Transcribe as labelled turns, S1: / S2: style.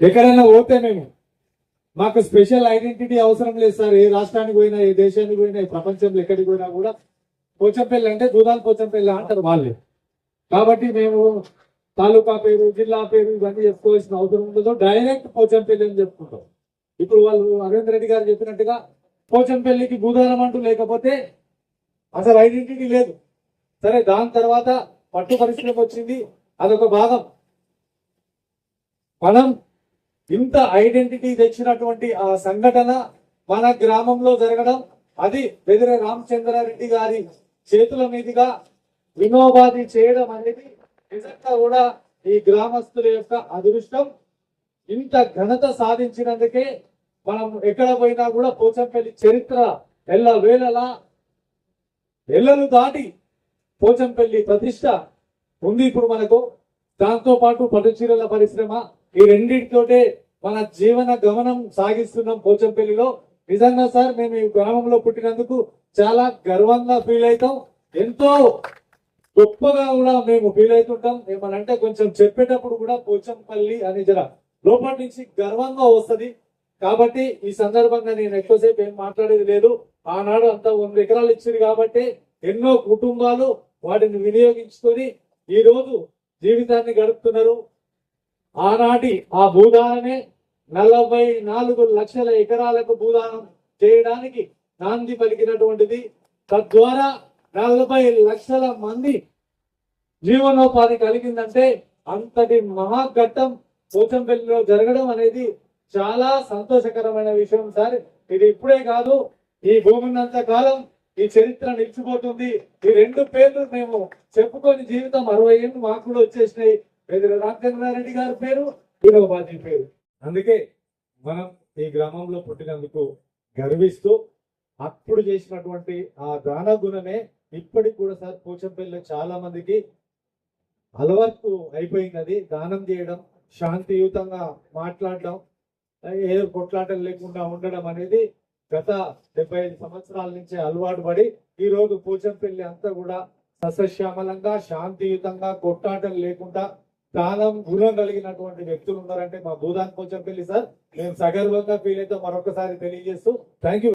S1: ఎక్కడైనా పోతే మేము మాకు స్పెషల్ ఐడెంటిటీ అవసరం లేదు సార్. ఏ రాష్ట్రానికి పోయినా, ఏ దేశానికి పోయినా, ఏ ప్రపంచంలో ఎక్కడికి పోయినా కూడా పోచంపల్లి అంటే దూదాల పోచంపల్లి అంటారు వాళ్ళే. కాబట్టి మేము తాలూకా పేరు, జిల్లా పేరు ఇవన్నీ చెప్పుకోవాల్సిన అవసరం ఉండదు. డైరెక్ట్ పోచంపల్లి అని చెప్పుకుంటాం. ఇప్పుడు వాళ్ళు అరవింద్ రెడ్డి గారు చెప్పినట్టుగా పోచంపల్లికి భూదానం అంటూ లేకపోతే అసలు ఐడెంటిటీ లేదు. సరే, దాని తర్వాత పట్టు పరిశ్రమ వచ్చింది, అదొక భాగం. మనం ఇంత ఐడెంటిటీ తెచ్చినటువంటి ఆ సంఘటన మన గ్రామంలో జరగడం, అది బెదిరే రామచంద్రారెడ్డి గారి చేతుల మీదుగా వినోబాది చేయడం అనేది నిజంగా కూడా ఈ గ్రామస్తుల యొక్క అదృష్టం. ఇంత ఘనత సాధించినందుకే మనం ఎక్కడ పోయినా కూడా పోచంపల్లి చరిత్ర ఎల్లవేళలా ఎల్లలు దాటి పోచంపల్లి ప్రతిష్ట ఉంది ఇప్పుడు మనకు. దాంతో పాటు పట్టుచీరల పరిశ్రమ, ఈ రెండింటితోటే మన జీవన గమనం సాగిస్తున్నాం పోచంపల్లిలో. నిజంగా సార్, మేము ఈ గ్రామంలో పుట్టినందుకు చాలా గర్వంగా ఫీల్ అవుతాం. ఎంతో గొప్పగా కూడా మేము ఫీల్ అవుతుంటాం. ఏమనంటే కొంచెం చెప్పేటప్పుడు కూడా పోచంపల్లి అని జర లోపల నుంచి గర్వంగా వస్తుంది. కాబట్టి ఈ సందర్భంగా నేను ఎక్కువసేపు ఏం మాట్లాడేది లేదు. ఆనాడు అంతా 100 ఎకరాలు ఇచ్చింది కాబట్టి ఎన్నో కుటుంబాలు వాటిని వినియోగించుకొని ఈ రోజు జీవితాన్ని గడుపుతున్నారు. ఆనాటి ఆ భూదానమే 44 లక్షల ఎకరాలకు భూదానం చేయడానికి నాంది పలికినటువంటిది. తద్వారా 40 లక్షల మంది జీవనోపాధి కలిగిందంటే అంతటి మహాఘట్టం పోచంపల్లిలో జరగడం అనేది చాలా సంతోషకరమైన విషయం సార్. ఇది ఇప్పుడే కాదు, ఈ భూమినంత కాలం ఈ చరిత్ర నిలిచిపోతుంది. ఈ 2 పేర్లు మేము చెప్పుకొని జీవితం 60 ఏళ్ళు మాకు కూడా వచ్చేసినాయి. రామచంద్రారెడ్డి గారి పేరు, వినోబాజీ పేరు. అందుకే మనం ఈ గ్రామంలో పుట్టినందుకు గర్విస్తూ, అప్పుడు చేసినటువంటి ఆ దాన గుణమే ఇప్పటికి కూడా సార్ పోచంపల్లిలో చాలా మందికి అలవాటు అయిపోయింది. అది దానం చేయడం, శాంతియుతంగా మాట్లాడడం, ఏదో కొట్లాటలు లేకుండా ఉండడం అనేది గత 75 సంవత్సరాల నుంచి అలవాటు పడి ఈ రోజు పోచంపల్లి అంతా కూడా సస్యశ్యామలంగా, శాంతియుతంగా, కొట్లాటలు లేకుండా దానం గుణం కలిగినటువంటి వ్యక్తులు ఉన్నారంటే మా భూదాన్ పోచంపల్లి సార్. మేము సగర్వంగా ఫీల్ అయితే మరొకసారి తెలియజేస్తూ థ్యాంక్ యూ.